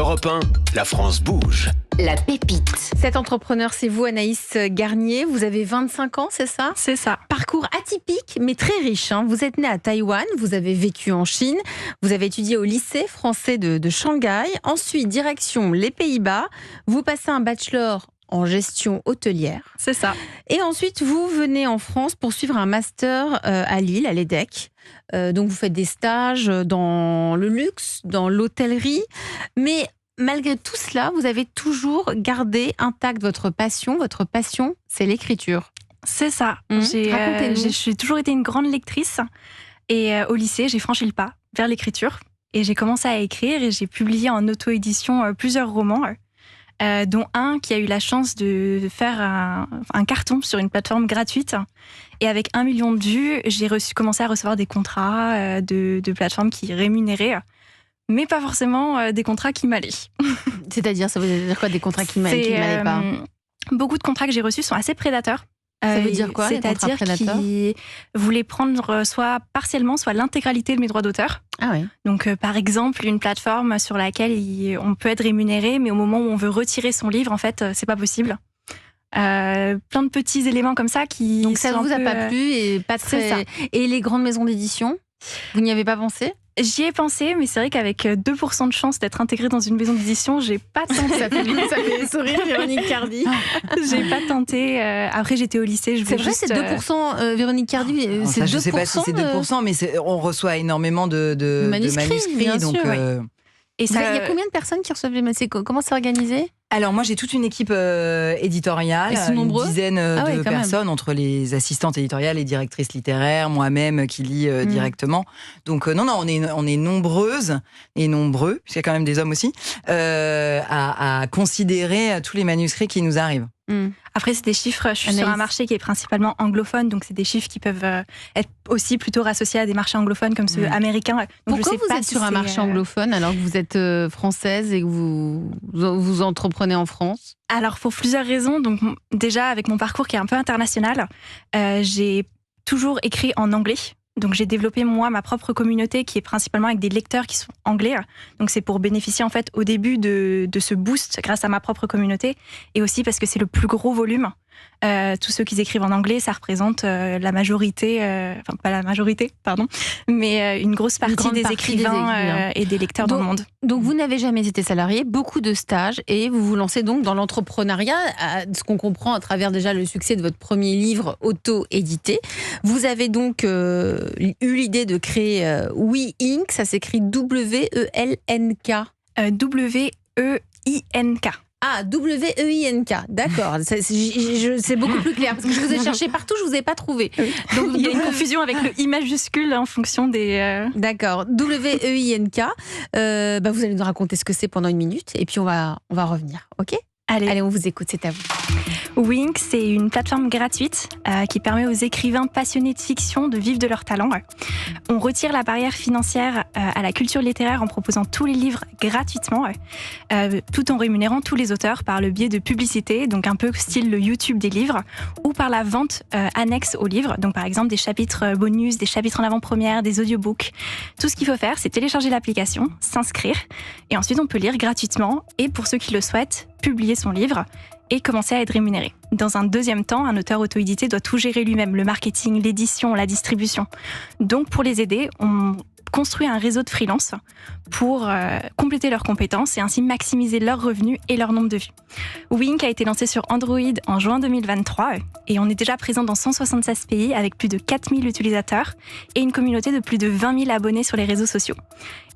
Europe 1, la France bouge. La pépite. Cet entrepreneur, c'est vous, Anaïs Garnier. Vous avez 25 ans, c'est ça ? C'est ça. Parcours atypique, mais très riche. Vous êtes né à Taïwan, vous avez vécu en Chine, vous avez étudié au lycée français de Shanghai. Ensuite, direction les Pays-Bas. Vous passez un bachelor en gestion hôtelière. C'est ça. Et ensuite, vous venez en France pour suivre un master à Lille, à l'EDEC. Donc, vous faites des stages dans le luxe, dans l'hôtellerie. Mais malgré tout cela, vous avez toujours gardé intacte votre passion. Votre passion, c'est l'écriture. C'est ça. Racontez-nous. J'ai toujours été une grande lectrice. Et au lycée, j'ai franchi le pas vers l'écriture. Et j'ai commencé à écrire et j'ai publié en auto-édition plusieurs romans. Dont un qui a eu la chance de faire un carton sur une plateforme gratuite. Et avec 1 million de vues, j'ai commencé à recevoir des contrats de plateformes qui rémunéraient, mais pas forcément des contrats qui m'allaient. C'est-à-dire, ça veut dire quoi, des contrats qui m'allaient pas ? Beaucoup de contrats que j'ai reçus sont assez prédateurs. Ça veut dire quoi, les contrats prédateurs ? Qu'ils voulaient prendre soit partiellement, soit l'intégralité de mes droits d'auteur. Ah oui. Donc, par exemple, une plateforme sur laquelle on peut être rémunéré, mais au moment où on veut retirer son livre, en fait, c'est pas possible. Plein de petits éléments comme ça qui. Donc ça ne vous a pas plu et pas très. C'est ça. Et les grandes maisons d'édition, vous n'y avez pas pensé ? J'y ai pensé, mais c'est vrai qu'avec 2% de chance d'être intégrée dans une maison d'édition, j'ai pas tenté. Ça fait sourire Véronique Cardy. J'ai pas tenté. Après, j'étais au lycée. C'est vrai, c'est 2%, Véronique Cardy. C'est 2%. Je sais pas si c'est 2%, mais on reçoit énormément de manuscrits. Bien donc, sûr, oui. Et il y a combien de personnes qui reçoivent les manuscrits ? Comment c'est organisé ? Alors moi j'ai toute une équipe éditoriale, Ils sont nombreux ? une dizaine de personnes entre les assistantes éditoriales, les directrices littéraires, moi-même qui lis directement. Donc non, on est nombreuses et nombreux, puisqu'il y a quand même des hommes aussi, à considérer tous les manuscrits qui nous arrivent. Après, c'est des chiffres, je suis sur un marché qui est principalement anglophone, donc c'est des chiffres qui peuvent être aussi plutôt rassociés à des marchés anglophones comme ceux américains. Donc pourquoi vous êtes sur un marché anglophone alors que vous êtes française et que vous entreprenez en France ? Alors, pour plusieurs raisons. Donc, déjà, avec mon parcours qui est un peu international, j'ai toujours écrit en anglais. Donc j'ai développé moi ma propre communauté qui est principalement avec des lecteurs qui sont anglais. Donc c'est pour bénéficier en fait au début de ce boost grâce à ma propre communauté et aussi parce que c'est le plus gros volume. Tous ceux qui écrivent en anglais, ça représente la majorité, enfin pas la majorité, pardon, mais une grosse partie des écrivains et des lecteurs dans le monde. Donc vous n'avez jamais été salarié, beaucoup de stages et vous vous lancez donc dans l'entrepreneuriat, ce qu'on comprend à travers déjà le succès de votre premier livre auto-édité. Vous avez donc eu l'idée de créer We Inc, ça s'écrit W-E-L-N-K. W-E-I-N-K. Ah, W-E-I-N-K, d'accord. C'est beaucoup plus clair, parce que je vous ai cherché partout, je ne vous ai pas trouvé. Donc, il y a une confusion avec le I majuscule en fonction des... D'accord, W-E-I-N-K. Vous allez nous raconter ce que c'est pendant 1 minute, et puis on va revenir, ok ? Allez, on vous écoute, c'est à vous. Wink, c'est une plateforme gratuite qui permet aux écrivains passionnés de fiction de vivre de leur talent. On retire la barrière financière à la culture littéraire en proposant tous les livres gratuitement, tout en rémunérant tous les auteurs par le biais de publicité, donc un peu style le YouTube des livres, ou par la vente annexe aux livres, donc par exemple des chapitres bonus, des chapitres en avant-première, des audiobooks. Tout ce qu'il faut faire, c'est télécharger l'application, s'inscrire, et ensuite on peut lire gratuitement, et pour ceux qui le souhaitent, publier son livre et commencer à être rémunéré. Dans un deuxième temps, un auteur auto-édité doit tout gérer lui-même, le marketing, l'édition, la distribution. Donc pour les aider, on construit un réseau de freelance pour compléter leurs compétences et ainsi maximiser leurs revenus et leur nombre de vues. Wink a été lancé sur Android en juin 2023 et on est déjà présent dans 176 pays avec plus de 4000 utilisateurs et une communauté de plus de 20 000 abonnés sur les réseaux sociaux.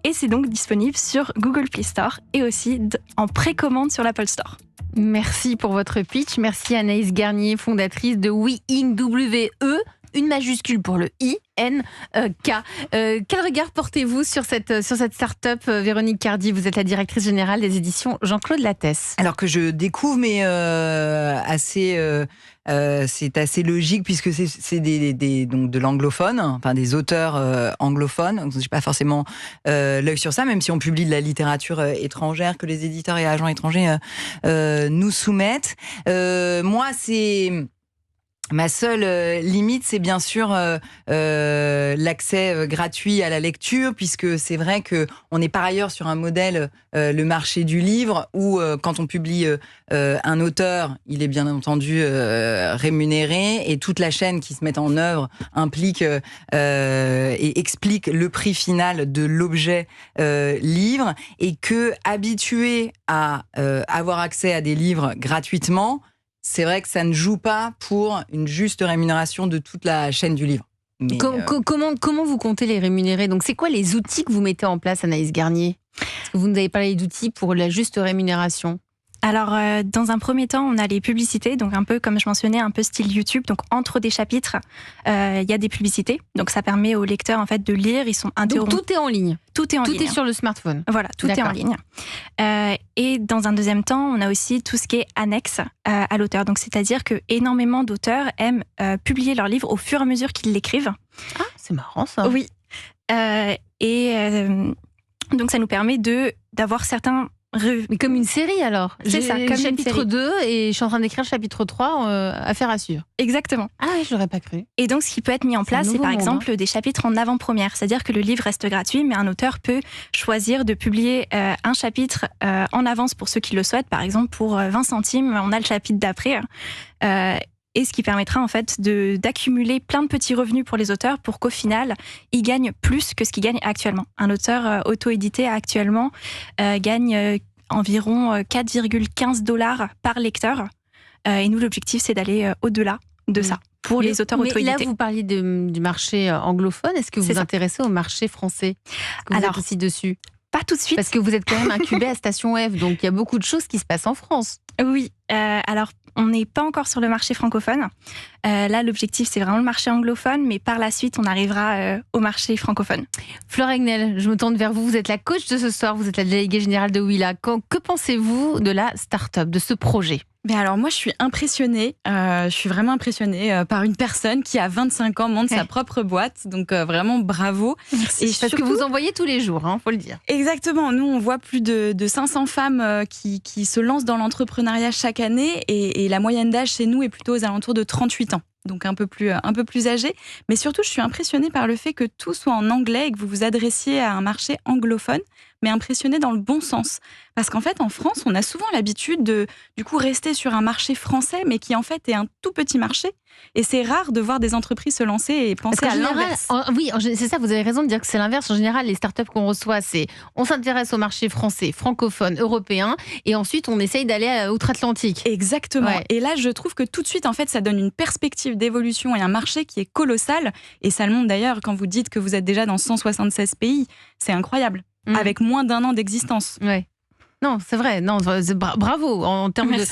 Et c'est donc disponible sur Google Play Store et aussi en précommande sur l'Apple Store. Merci pour votre pitch. Merci Anaïs Garnier, fondatrice de We Inc. W-E, une majuscule pour le I-N-K. Quel regard portez-vous sur cette start-up, Véronique Cardy ? Vous êtes la directrice générale des éditions Jean-Claude Lattès. Alors que je découvre, mais c'est assez logique puisque c'est donc de l'anglophone, enfin des auteurs anglophones. Donc, je n'ai pas forcément l'œil sur ça, même si on publie de la littérature étrangère que les éditeurs et agents étrangers nous soumettent. Moi, Ma seule limite, c'est bien sûr l'accès gratuit à la lecture, puisque c'est vrai qu'on est par ailleurs sur un modèle, le marché du livre, où quand on publie un auteur, il est bien entendu rémunéré, et toute la chaîne qui se met en œuvre implique et explique le prix final de l'objet livre, et que habitué à avoir accès à des livres gratuitement, c'est vrai que ça ne joue pas pour une juste rémunération de toute la chaîne du livre. Mais, Comment vous comptez les rémunérer? Donc, c'est quoi les outils que vous mettez en place, Anaïs Garnier? Parce que vous nous avez parlé d'outils pour la juste rémunération. Alors, dans un premier temps, on a les publicités, donc un peu comme je mentionnais, un peu style YouTube. Donc, entre des chapitres, il y a des publicités. Donc, ça permet aux lecteurs en fait de lire. Ils sont interrompus. Donc, tout est en ligne. Tout est en ligne. Tout est sur le smartphone. Voilà, tout est en ligne. Et dans un deuxième temps, on a aussi tout ce qui est annexe à l'auteur. Donc, c'est-à-dire que énormément d'auteurs aiment publier leurs livres au fur et à mesure qu'ils l'écrivent. Ah, c'est marrant ça. Oui. Donc, ça nous permet d'avoir certains... Mais comme une série alors. C'est ça, comme le une chapitre série. 2 et je suis en train d'écrire le chapitre 3, affaire à suivre. Exactement. Ah oui, je l'aurais pas cru. Et donc, ce qui peut être mis en place, c'est par exemple des chapitres en avant-première. C'est-à-dire que le livre reste gratuit, mais un auteur peut choisir de publier un chapitre en avance pour ceux qui le souhaitent. Par exemple, pour 20 centimes, on a le chapitre d'après. Et ce qui permettra en fait d'accumuler plein de petits revenus pour les auteurs pour qu'au final, ils gagnent plus que ce qu'ils gagnent actuellement. Un auteur auto-édité actuellement gagne environ 4,15$ par lecteur. Et nous, l'objectif, c'est d'aller au-delà de ça pour les auteurs auto-édités. Là, vous parliez du marché anglophone. Est-ce que vous vous intéressez au marché français? Est-ce que vous êtes aussi dessus? Pas tout de suite. Parce que vous êtes quand même incubé à Station F, donc il y a beaucoup de choses qui se passent en France. Oui, alors on n'est pas encore sur le marché francophone. Là, l'objectif, c'est vraiment le marché anglophone, mais par la suite, on arrivera au marché francophone. Fleur Egnel, je me tourne vers vous. Vous êtes la coach de ce soir, vous êtes la déléguée générale de Willa. Que pensez-vous de la start-up, de ce projet? Mais alors moi je suis impressionnée, je suis vraiment impressionnée par une personne qui à 25 ans monte sa propre boîte, donc vraiment bravo. Merci. Et parce surtout, que vous en voyez tous les jours, faut le dire. Exactement, nous on voit plus de 500 femmes qui se lancent dans l'entrepreneuriat chaque année et la moyenne d'âge chez nous est plutôt aux alentours de 38 ans. Donc un peu plus âgé. Mais surtout, je suis impressionnée par le fait que tout soit en anglais et que vous vous adressiez à un marché anglophone, mais impressionnée dans le bon sens. Parce qu'en fait, en France, on a souvent l'habitude de, du coup, rester sur un marché français, mais qui en fait est un tout petit marché. Et c'est rare de voir des entreprises se lancer et penser à l'inverse. Oui, c'est ça, vous avez raison de dire que c'est l'inverse. En général, les startups qu'on reçoit, on s'intéresse au marché français, francophone, européen, et ensuite on essaye d'aller outre-Atlantique. Exactement. Ouais. Et là, je trouve que tout de suite, en fait, ça donne une perspective d'évolution et un marché qui est colossal. Et ça le montre d'ailleurs quand vous dites que vous êtes déjà dans 176 pays. C'est incroyable. Avec moins d'1 an d'existence. Ouais. Non, c'est vrai. Non, bravo en termes de.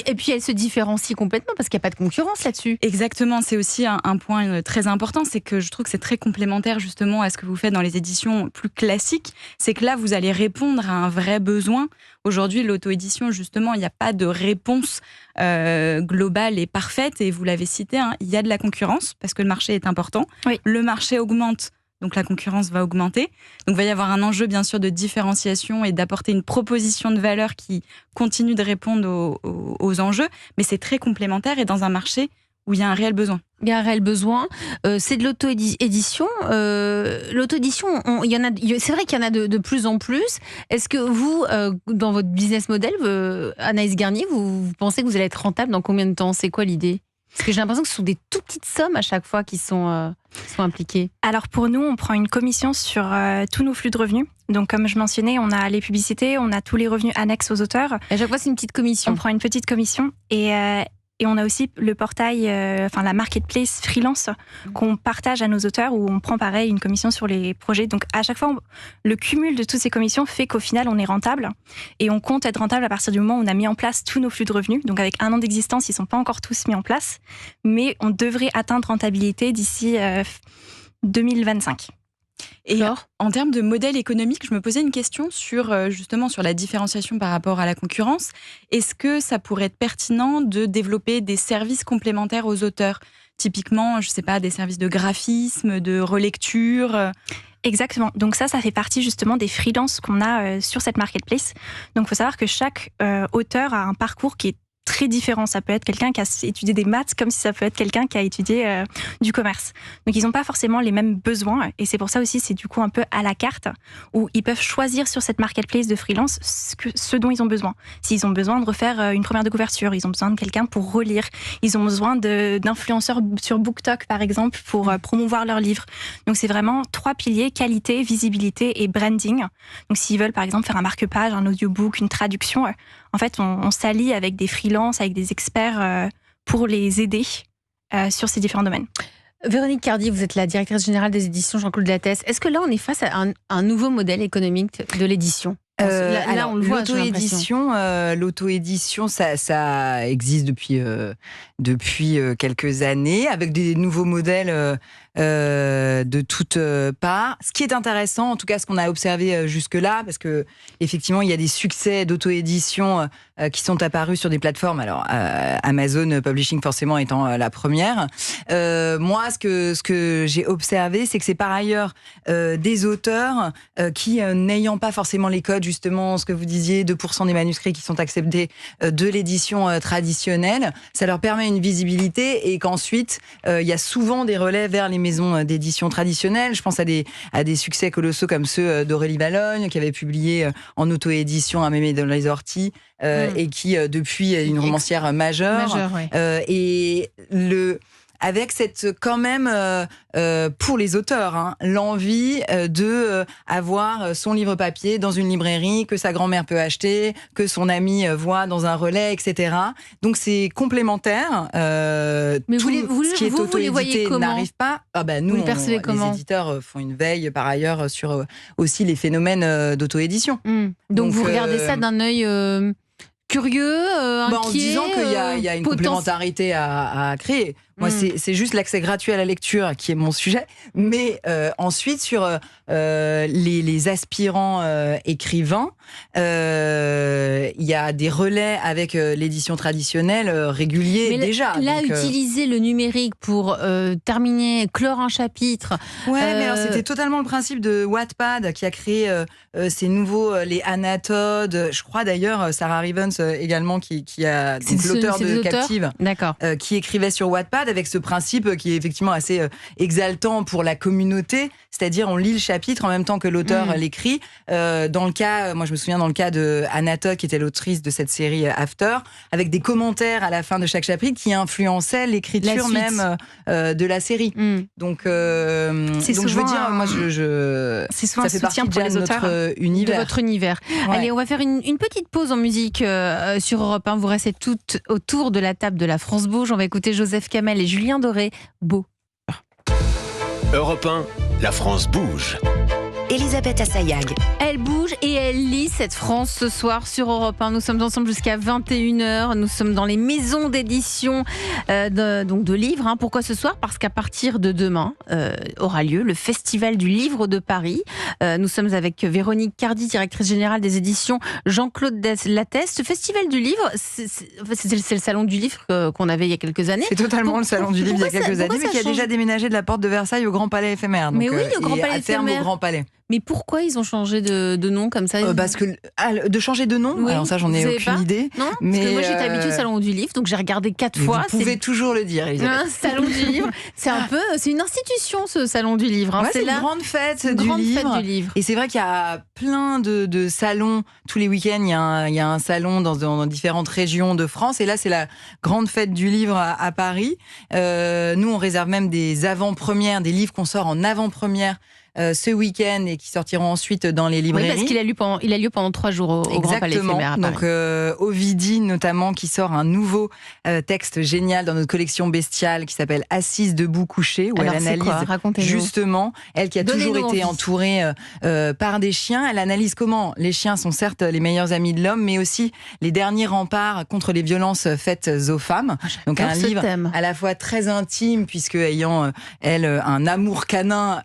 Et puis elle se différencie complètement parce qu'il n'y a pas de concurrence là-dessus. Exactement. C'est aussi un point très important, c'est que je trouve que c'est très complémentaire justement à ce que vous faites dans les éditions plus classiques. C'est que là, vous allez répondre à un vrai besoin. Aujourd'hui, l'auto-édition, justement, il n'y a pas de réponse globale et parfaite. Et vous l'avez cité, il y a de la concurrence parce que le marché est important. Oui. Le marché augmente. Donc la concurrence va augmenter. Donc il va y avoir un enjeu bien sûr de différenciation et d'apporter une proposition de valeur qui continue de répondre aux enjeux. Mais c'est très complémentaire et dans un marché où il y a un réel besoin. Il y a un réel besoin. C'est de l'auto-édition. L'auto-édition, c'est vrai qu'il y en a de plus en plus. Est-ce que vous, dans votre business model, Anaïs Garnier, vous pensez que vous allez être rentable dans combien de temps? C'est quoi l'idée? Parce que j'ai l'impression que ce sont des tout petites sommes à chaque fois qui sont impliquées. Alors pour nous, on prend une commission sur tous nos flux de revenus. Donc comme je mentionnais, on a les publicités, on a tous les revenus annexes aux auteurs. Et à chaque fois, c'est une petite commission. On prend une petite commission et on a aussi le portail, la marketplace freelance qu'on partage à nos auteurs où on prend pareil une commission sur les projets. Donc à chaque fois, le cumul de toutes ces commissions fait qu'au final, on est rentable. Et on compte être rentable à partir du moment où on a mis en place tous nos flux de revenus. Donc avec 1 an d'existence, ils ne sont pas encore tous mis en place. Mais on devrait atteindre rentabilité d'ici 2025. Et en termes de modèle économique, je me posais une question sur justement sur la différenciation par rapport à la concurrence. Est-ce que ça pourrait être pertinent de développer des services complémentaires aux auteurs? Typiquement, je ne sais pas, des services de graphisme, de relecture. Exactement. Donc ça fait partie justement des freelances qu'on a sur cette marketplace. Donc il faut savoir que chaque auteur a un parcours qui est très différents. Ça peut être quelqu'un qui a étudié des maths comme si ça peut être quelqu'un qui a étudié du commerce. Donc ils n'ont pas forcément les mêmes besoins et c'est pour ça aussi c'est du coup un peu à la carte où ils peuvent choisir sur cette marketplace de freelance ce dont ils ont besoin. S'ils ont besoin de refaire une première de couverture, ils ont besoin de quelqu'un pour relire, ils ont besoin d'influenceurs sur BookTok par exemple pour promouvoir leurs livres. Donc c'est vraiment 3 piliers, qualité, visibilité et branding. Donc s'ils veulent par exemple faire un marque-page, un audiobook, une traduction, en fait on s'allie avec des freelances, avec des experts pour les aider sur ces différents domaines. Véronique Cardy, vous êtes la directrice générale des éditions Jean-Claude Lattès. Est-ce que là, on est face à un nouveau modèle économique de l'édition ? Alors, l'auto-édition, ça existe depuis quelques années, avec des nouveaux modèles de toutes parts. Ce qui est intéressant, en tout cas, ce qu'on a observé jusque-là, parce que effectivement, il y a des succès d'auto-édition qui sont apparus sur des plateformes. Alors, Amazon Publishing forcément étant la première. Moi, ce que j'ai observé, c'est que c'est par ailleurs des auteurs qui, n'ayant pas forcément les codes, justement, ce que vous disiez, 2% des manuscrits qui sont acceptés de l'édition traditionnelle, ça leur permet une visibilité et qu'ensuite, il y a souvent des relais vers les maisons d'édition traditionnelles. Je pense à des succès colossaux comme ceux d'Aurélie Vallogne, qui avait publié en auto-édition Un mémé dans les orties, et qui, depuis, est une romancière majeure. Ouais. Et avec cette, quand même, pour les auteurs, l'envie de avoir son livre papier dans une librairie que sa grand-mère peut acheter, que son ami voit dans un relais, etc. Donc c'est complémentaire. Mais ce qui est auto-édité n'arrive pas. Nous, les éditeurs font une veille par ailleurs sur aussi les phénomènes d'auto-édition. Donc vous regardez ça d'un œil curieux, inquiet, en disant qu'il y a une complémentarité à créer. Moi, c'est juste l'accès gratuit à la lecture qui est mon sujet. Mais ensuite, sur les aspirants écrivains, il y a des relais avec l'édition traditionnelle réguliers déjà. Là, utiliser le numérique pour terminer, clore un chapitre. Ouais, mais alors c'était totalement le principe de Wattpad qui a créé ces nouveaux, les Anatodes. Je crois d'ailleurs Sarah Rivens également qui a l'auteur de Captive, qui écrivait sur Wattpad avec ce principe qui est effectivement assez exaltant pour la communauté, c'est-à-dire on lit le chapitre en même temps que l'auteur l'écrit. Dans le cas, moi je me souviens dans le cas de Anatole, qui était l'autrice de cette série After, avec des commentaires à la fin de chaque chapitre qui influençaient l'écriture même de la série. Donc, je veux dire, moi c'est souvent ça fait partie pour les auteurs notre univers. De votre univers. Ouais. Allez, on va faire une petite pause en musique sur Europe 1. Vous restez toutes autour de la table de la France Bouge. On va écouter Joseph Kamel et Julien Doré. Beau. Europe 1, la France bouge. Elisabeth Assayag. Elle bouge et elle lit cette France ce soir sur Europe 1. Nous sommes ensemble jusqu'à 21h. Nous sommes dans les maisons d'édition de livres. Pourquoi ce soir ? Parce qu'à partir de demain aura lieu le Festival du Livre de Paris. Nous sommes avec Véronique Cardy, directrice générale des éditions Jean-Claude Lattès. Ce Festival du Livre, c'est le salon du livre qu'on avait il y a quelques années. C'est totalement le salon du livre il y a quelques années, mais qui a déjà déménagé de la porte de Versailles au Grand Palais éphémère. Donc, mais oui, le Grand Palais éphémère. Au Grand Palais. Mais pourquoi ils ont changé de nom comme ça parce que de changer de nom, alors ça j'en ai aucune idée. Non, mais parce que moi j'étais habituée au salon du livre, donc j'ai regardé 4 fois. Vous pouvez toujours le dire, Elisabeth. Un salon du livre, c'est une institution ce salon du livre. C'est une grande fête du livre. Et c'est vrai qu'il y a plein de salons tous les week-ends. Il y a un salon dans différentes régions de France, et là c'est la grande fête du livre à Paris. Nous on réserve même des avant-premières, des livres qu'on sort en avant-première. Ce week-end et qui sortiront ensuite dans les librairies. Oui, parce qu'il a lieu pendant 3 jours au Grand Palais éphémère à Paris. Donc Ovidie notamment qui sort un nouveau texte génial dans notre collection bestiale qui s'appelle Assise debout couchée, où elle analyse justement, elle qui a toujours été entourée par des chiens, elle analyse comment les chiens sont certes les meilleurs amis de l'homme, mais aussi les derniers remparts contre les violences faites aux femmes. Donc un livre à la fois très intime, puisque ayant elle un amour canin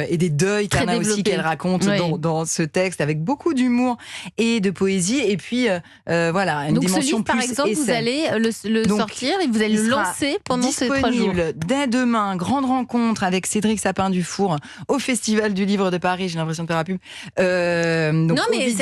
et des des deuils Très qu'Anna aussi développé. qu'elle raconte dans ce texte avec beaucoup d'humour et de poésie. Et puis voilà, une Donc ce dimension livre, par plus exemple, vous essai. allez le Donc, sortir et vous allez il le sera lancer pendant ces 3 jours. Disponible dès demain, grande rencontre avec Cédric Sapin-Dufour au Festival du Livre de Paris. J'ai l'impression de faire la pub. Donc, Non, mais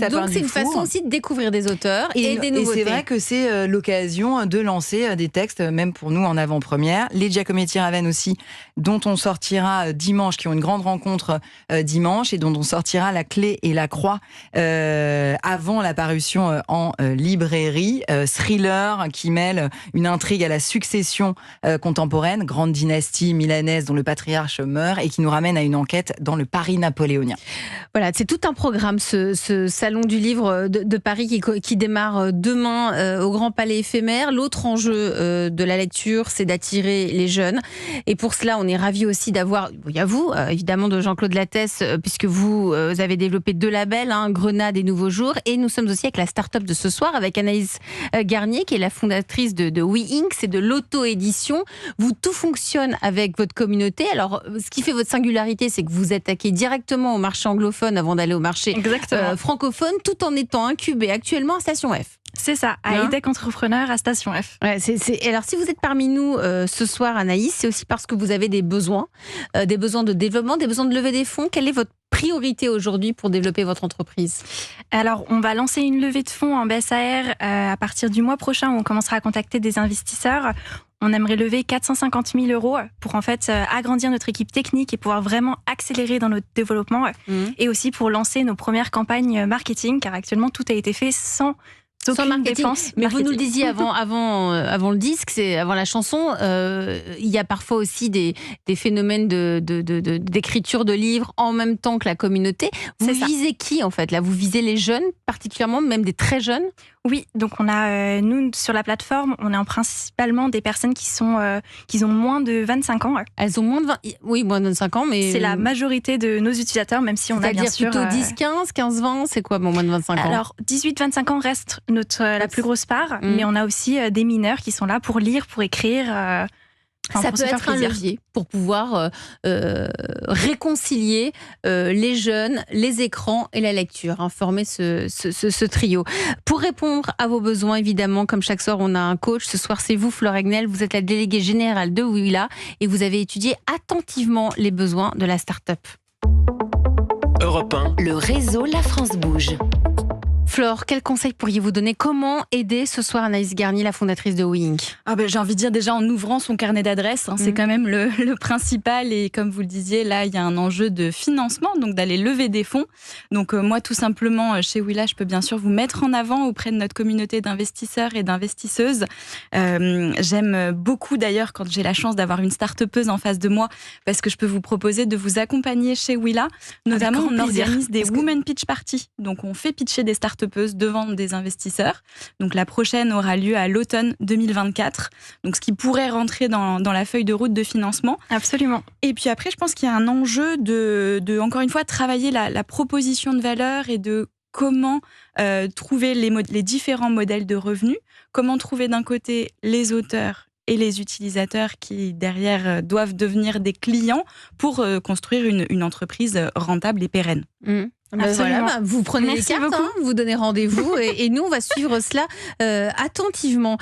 donc c'est une façon aussi de découvrir des auteurs et des nouveautés. Et c'est vrai que c'est l'occasion de lancer des textes, même pour nous en avant-première. Les Giacometti Raven aussi, dont on sortira dimanche, qui ont une grande rencontre dimanche et dont on sortira La Clé et la Croix avant la parution en librairie. Thriller qui mêle une intrigue à la succession contemporaine, grande dynastie milanaise dont le patriarche meurt et qui nous ramène à une enquête dans le Paris napoléonien. Voilà, c'est tout un programme, ce salon du livre de Paris qui démarre demain au Grand Palais éphémère. L'autre enjeu de la lecture, c'est d'attirer les jeunes. Et pour cela, on est ravis aussi d'avoir, il y a vous, évidemment, de Jean-Claude Lattès, puisque vous avez développé 2 labels, Grenade et Nouveaux Jours. Et nous sommes aussi avec la start-up de ce soir, avec Anaïs Garnier, qui est la fondatrice de We Inc. C'est de l'auto-édition. Tout fonctionne avec votre communauté. Alors, ce qui fait votre singularité, c'est que vous attaquez directement au marché anglophone avant d'aller au marché francophone, tout en étant incubé actuellement à Station F. C'est ça, à EDEC Entrepreneur à Station F. Ouais, alors, si vous êtes parmi nous ce soir, Anaïs, c'est aussi parce que vous avez des besoins de développement, des besoins de lever des fonds. Quelle est votre priorité aujourd'hui pour développer votre entreprise? Alors, on va lancer une levée de fonds en BSAR à partir du mois prochain où on commencera à contacter des investisseurs. On aimerait lever 450 000 € pour en fait agrandir notre équipe technique et pouvoir vraiment accélérer dans notre développement et aussi pour lancer nos premières campagnes marketing, car actuellement tout a été fait sans marketing. Dépense. Mais vous nous le disiez avant le disque, avant la chanson, il y a parfois aussi des phénomènes d'écriture de livres en même temps que la communauté. Vous visez qui en fait? Là, vous visez les jeunes particulièrement, même des très jeunes? Oui, donc on a, nous, sur la plateforme, on a principalement des personnes qui ont moins de 25 ans. Elles ont moins de 25 ans, mais... C'est la majorité de nos utilisateurs, même si on a bien sûr... plutôt 10-15, 15-20, c'est quoi moins de 25 ans? Alors, 18-25 ans reste la plus grosse part, mais on a aussi des mineurs qui sont là pour lire, pour écrire... Ça peut être un levier pour pouvoir réconcilier les jeunes, les écrans et la lecture, former ce trio. Pour répondre à vos besoins, évidemment, comme chaque soir, on a un coach. Ce soir, c'est vous, Flore Egnel. Vous êtes la déléguée générale de Willa et vous avez étudié attentivement les besoins de la start-up. Europe 1. Le réseau La France Bouge. Flore, quels conseils pourriez-vous donner? Comment aider ce soir Anaïs Garnier, la fondatrice de We Inc? J'ai envie de dire déjà en ouvrant son carnet d'adresses, c'est quand même le principal. Et comme vous le disiez, là, il y a un enjeu de financement, donc d'aller lever des fonds. Donc moi, tout simplement, chez Willa, je peux bien sûr vous mettre en avant auprès de notre communauté d'investisseurs et d'investisseuses. J'aime beaucoup d'ailleurs quand j'ai la chance d'avoir une start-upeuse en face de moi, parce que je peux vous proposer de vous accompagner chez Willa. Notamment, on organise des Women Pitch Party. Donc on fait pitcher des start-upeuses devant des investisseurs. Donc la prochaine aura lieu à l'automne 2024. Donc ce qui pourrait rentrer dans la feuille de route de financement. Absolument. Et puis après, je pense qu'il y a un enjeu de encore une fois, travailler la proposition de valeur et de comment trouver les différents modèles de revenus. Comment trouver d'un côté les auteurs et les utilisateurs qui, derrière, doivent devenir des clients pour construire une entreprise rentable et pérenne. Voilà, vous prenez les cartes, vous donnez rendez-vous et nous, on va suivre cela attentivement.